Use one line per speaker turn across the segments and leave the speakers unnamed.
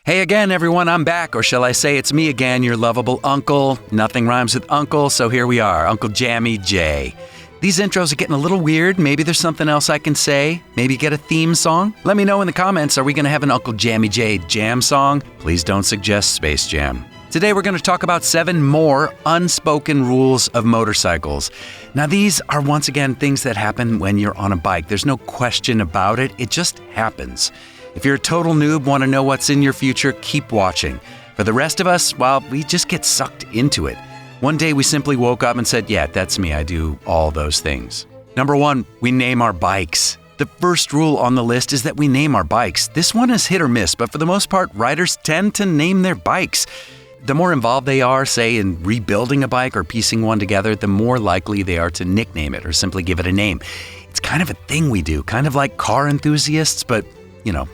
Hey again, everyone, I'm back, or shall I say it's me again, your lovable uncle. Nothing rhymes with uncle, so here we are, Uncle Yammie J. These intros are getting a little weird. Maybe there's something else I can say. Maybe get a theme song. Let me know in the comments, are we going to have an Uncle Yammie J jam song? Please don't suggest Space Jam. Today we're going to talk about 7 more unspoken rules of motorcycles. Now these are once again things that happen when you're on a bike. There's no question about it. It just happens. If you're a total noob, want to know what's in your future, keep watching. For the rest of us, well, we just get sucked into it. One day we simply woke up and said, yeah, that's me. I do all those things. Number 1, we name our bikes. The first rule on the list is that we name our bikes. This one is hit or miss, but for the most part, riders tend to name their bikes. The more involved they are, say, in rebuilding a bike or piecing one together, the more likely they are to nickname it or simply give it a name. It's kind of a thing we do, kind of like car enthusiasts, but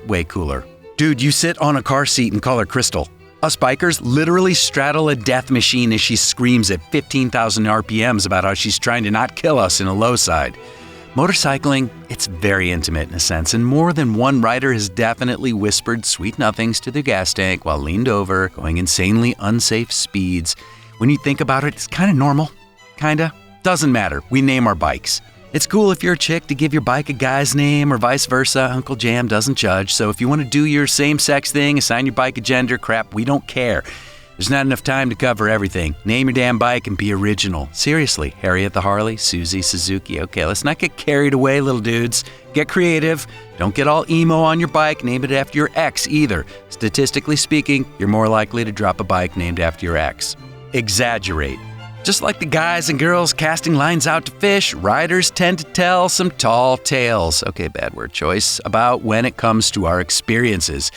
way cooler. Dude, you sit on a car seat and call her Crystal. Us bikers literally straddle a death machine as she screams at 15,000 RPMs about how she's trying to not kill us in a low side. Motorcycling, it's very intimate in a sense, and more than one rider has definitely whispered sweet nothings to their gas tank while leaned over, going insanely unsafe speeds. When you think about it, it's kind of normal. Kinda. Doesn't matter. We name our bikes. It's cool if you're a chick to give your bike a guy's name or vice versa. Uncle Jam doesn't judge. So if you want to do your same-sex thing, assign your bike a gender, crap, we don't care. There's not enough time to cover everything. Name your damn bike and be original. Seriously, Harriet the Harley, Susie Suzuki. Okay, let's not get carried away, little dudes. Get creative. Don't get all emo on your bike. Name it after your ex either. Statistically speaking, you're more likely to drop a bike named after your ex. Exaggerate. Just like the guys and girls casting lines out to fish, riders tend to tell some tall tales, okay, bad word choice, about when it comes to our experiences.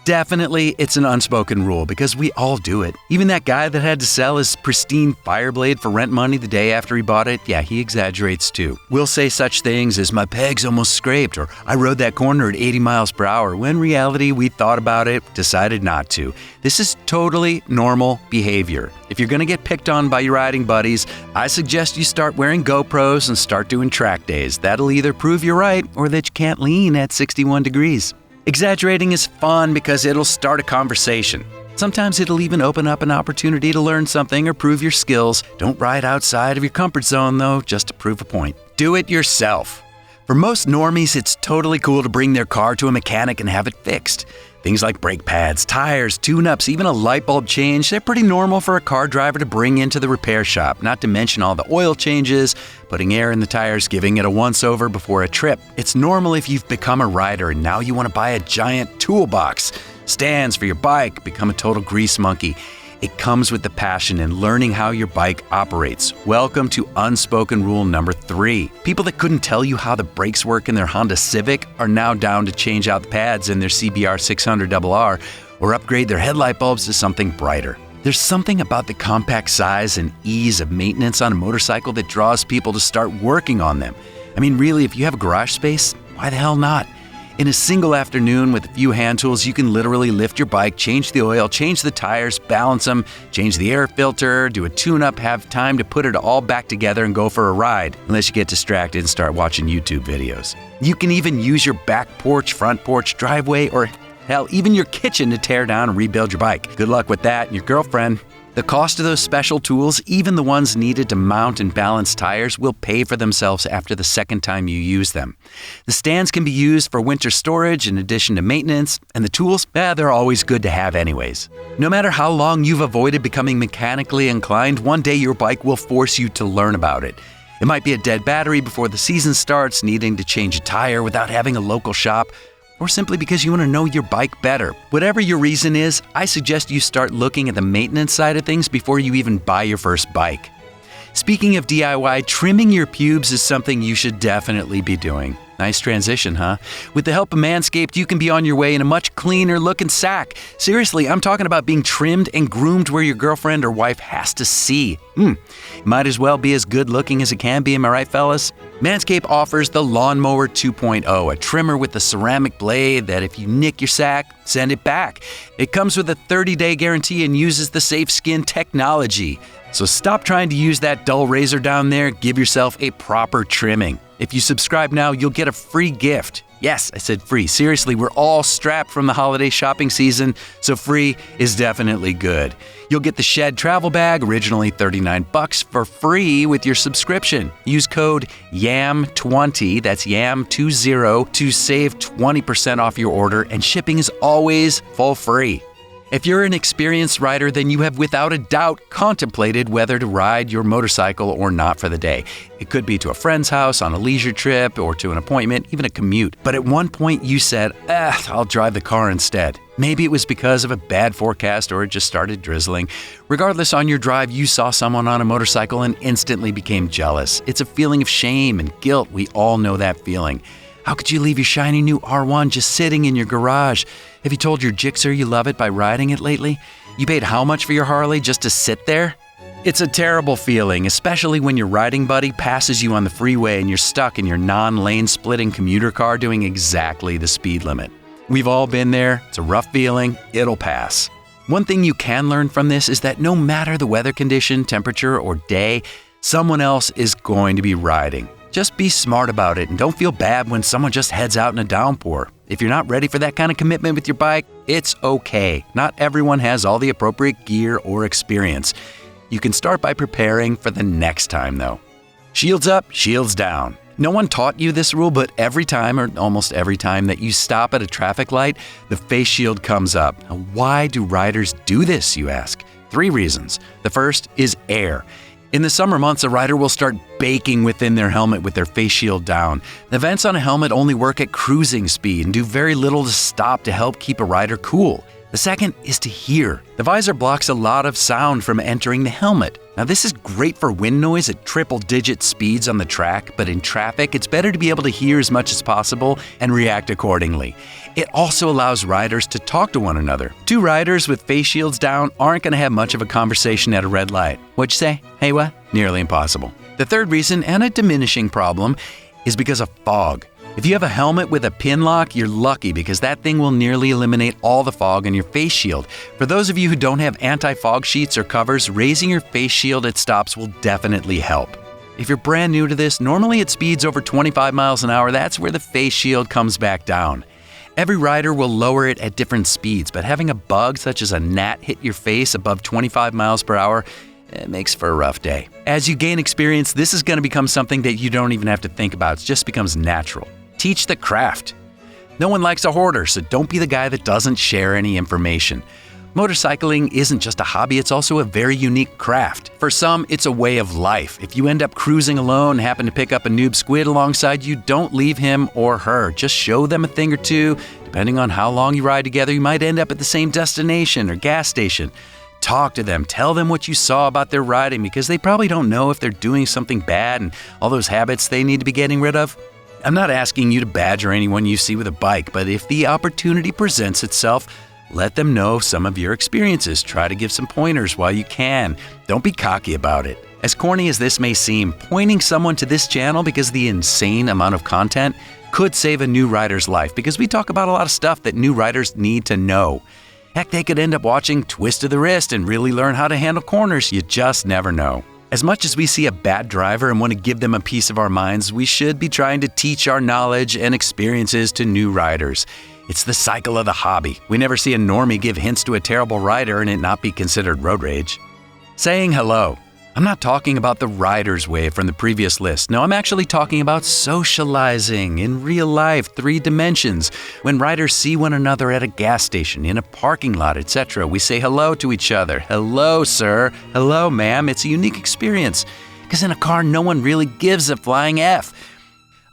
Definitely, it's an unspoken rule because we all do it. Even that guy that had to sell his pristine Fireblade for rent money the day after he bought it, yeah, he exaggerates too. We'll say such things as, my pegs almost scraped, or I rode that corner at 80 miles per hour, when in reality we thought about it, decided not to. This is totally normal behavior. If you're going to get picked on by your riding buddies, I suggest you start wearing GoPros and start doing track days. That'll either prove you're right or that you can't lean at 61 degrees. Exaggerating is fun because it'll start a conversation. Sometimes it'll even open up an opportunity to learn something or prove your skills. Don't ride outside of your comfort zone, though, just to prove a point. Do it yourself. For most normies, it's totally cool to bring their car to a mechanic and have it fixed. Things like brake pads, tires, tune-ups, even a light bulb change, they're pretty normal for a car driver to bring into the repair shop, not to mention all the oil changes, putting air in the tires, giving it a once-over before a trip. It's normal if you've become a rider and now you want to buy a giant toolbox, stands for your bike, become a total grease monkey. It comes with the passion and learning how your bike operates. Welcome to unspoken rule number 3. People that couldn't tell you how the brakes work in their Honda Civic are now down to change out the pads in their CBR 600RR or upgrade their headlight bulbs to something brighter. There's something about the compact size and ease of maintenance on a motorcycle that draws people to start working on them. I mean, really, if you have a garage space, why the hell not? In a single afternoon with a few hand tools, you can literally lift your bike, change the oil, change the tires, balance them, change the air filter, do a tune-up, have time to put it all back together and go for a ride, unless you get distracted and start watching YouTube videos. You can even use your back porch, front porch, driveway, or hell, even your kitchen to tear down and rebuild your bike. Good luck with that and your girlfriend. The cost of those special tools, even the ones needed to mount and balance tires, will pay for themselves after the second time you use them. The stands can be used for winter storage in addition to maintenance, and the tools, they're always good to have anyways. No matter how long you've avoided becoming mechanically inclined, one day your bike will force you to learn about it. It might be a dead battery before the season starts, needing to change a tire without having a local shop, or simply because you want to know your bike better. Whatever your reason is, I suggest you start looking at the maintenance side of things before you even buy your first bike. Speaking of DIY, trimming your pubes is something you should definitely be doing. Nice transition, huh? With the help of Manscaped, you can be on your way in a much cleaner looking sack. Seriously, I'm talking about being trimmed and groomed where your girlfriend or wife has to see. Might as well be as good looking as it can be, am I right, fellas? Manscaped offers the Lawnmower 2.0, a trimmer with a ceramic blade that if you nick your sack, send it back. It comes with a 30-day guarantee and uses the Safe Skin technology. So stop trying to use that dull razor down there. Give yourself a proper trimming. If you subscribe now, you'll get a free gift. Yes, I said free. Seriously, we're all strapped from the holiday shopping season, so free is definitely good. You'll get the Shed travel bag, originally $39 for free with your subscription. Use code YAM20, that's YAM20, to save 20% off your order, and shipping is always full free. If you're an experienced rider, then you have without a doubt contemplated whether to ride your motorcycle or not for the day. It could be to a friend's house, on a leisure trip, or to an appointment, even a commute. But at one point you said, I'll drive the car instead. Maybe it was because of a bad forecast or it just started drizzling. Regardless, on your drive, you saw someone on a motorcycle and instantly became jealous. It's a feeling of shame and guilt. We all know that feeling. How could you leave your shiny new R1 just sitting in your garage? Have you told your Gixxer you love it by riding it lately? You paid how much for your Harley just to sit there? It's a terrible feeling, especially when your riding buddy passes you on the freeway and you're stuck in your non-lane splitting commuter car doing exactly the speed limit. We've all been there. It's a rough feeling. It'll pass. One thing you can learn from this is that no matter the weather condition, temperature, or day, someone else is going to be riding. Just be smart about it and don't feel bad when someone just heads out in a downpour. If you're not ready for that kind of commitment with your bike, it's okay. Not everyone has all the appropriate gear or experience. You can start by preparing for the next time, though. Shields up, shields down. No one taught you this rule, but every time, or almost every time, that you stop at a traffic light, the face shield comes up. Now, why do riders do this, you ask? 3 reasons. The first is air. In the summer months, a rider will start baking within their helmet with their face shield down. The vents on a helmet only work at cruising speed and do very little to stop to help keep a rider cool. The second is to hear. The visor blocks a lot of sound from entering the helmet. Now, this is great for wind noise at triple-digit speeds on the track, but in traffic, it's better to be able to hear as much as possible and react accordingly. It also allows riders to talk to one another. 2 riders with face shields down aren't going to have much of a conversation at a red light. What'd you say? Hey, what? Nearly impossible. The third reason, and a diminishing problem, is because of fog. If you have a helmet with a pin lock, you're lucky because that thing will nearly eliminate all the fog on your face shield. For those of you who don't have anti-fog sheets or covers, raising your face shield at stops will definitely help. If you're brand new to this, normally at speeds over 25 miles an hour, that's where the face shield comes back down. Every rider will lower it at different speeds, but having a bug such as a gnat hit your face above 25 miles per hour, it makes for a rough day. As you gain experience, this is going to become something that you don't even have to think about. It just becomes natural. Teach the craft. No one likes a hoarder, so don't be the guy that doesn't share any information. Motorcycling isn't just a hobby, it's also a very unique craft. For some, it's a way of life. If you end up cruising alone and happen to pick up a noob squid alongside you, don't leave him or her. Just show them a thing or two. Depending on how long you ride together, you might end up at the same destination or gas station. Talk to them, tell them what you saw about their riding because they probably don't know if they're doing something bad and all those habits they need to be getting rid of. I'm not asking you to badger anyone you see with a bike, but if the opportunity presents itself, let them know some of your experiences. Try to give some pointers while you can. Don't be cocky about it. As corny as this may seem, pointing someone to this channel because of the insane amount of content could save a new rider's life because we talk about a lot of stuff that new riders need to know. Heck, they could end up watching Twist of the Wrist and really learn how to handle corners. You just never know. As much as we see a bad driver and want to give them a piece of our minds, we should be trying to teach our knowledge and experiences to new riders. It's the cycle of the hobby. We never see a normie give hints to a terrible rider and it not be considered road rage. Saying hello. I'm not talking about the rider's way from the previous list. No, I'm actually talking about socializing in real life, 3 dimensions. When riders see one another at a gas station, in a parking lot, etc., we say hello to each other. Hello, sir. Hello, ma'am. It's a unique experience. Because in a car, no one really gives a flying F.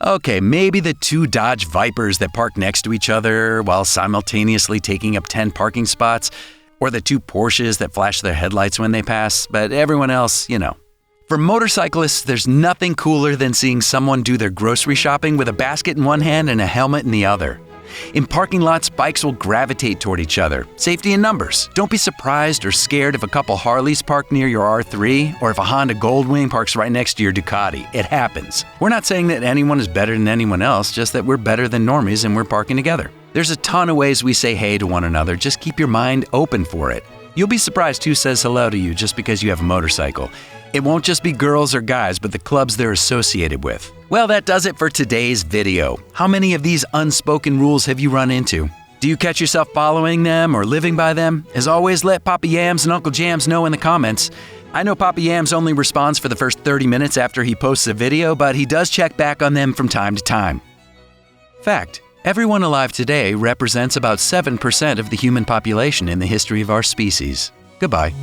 Okay, maybe the 2 Dodge Vipers that park next to each other while simultaneously taking up 10 parking spots. Or the 2 Porsches that flash their headlights when they pass, but everyone else, you know. For motorcyclists, there's nothing cooler than seeing someone do their grocery shopping with a basket in one hand and a helmet in the other. In parking lots, bikes will gravitate toward each other. Safety in numbers. Don't be surprised or scared if a couple Harleys park near your R3 or if a Honda Goldwing parks right next to your Ducati. It happens. We're not saying that anyone is better than anyone else, just that we're better than normies and we're parking together. There's a ton of ways we say hey to one another. Just keep your mind open for it. You'll be surprised who says hello to you just because you have a motorcycle. It won't just be girls or guys, but the clubs they're associated with. Well, that does it for today's video. How many of these unspoken rules have you run into? Do you catch yourself following them or living by them? As always, let Papa Yams and Uncle Jams know in the comments. I know Papa Yams only responds for the first 30 minutes after he posts a video, but he does check back on them from time to time. Fact: everyone alive today represents about 7% of the human population in the history of our species. Goodbye.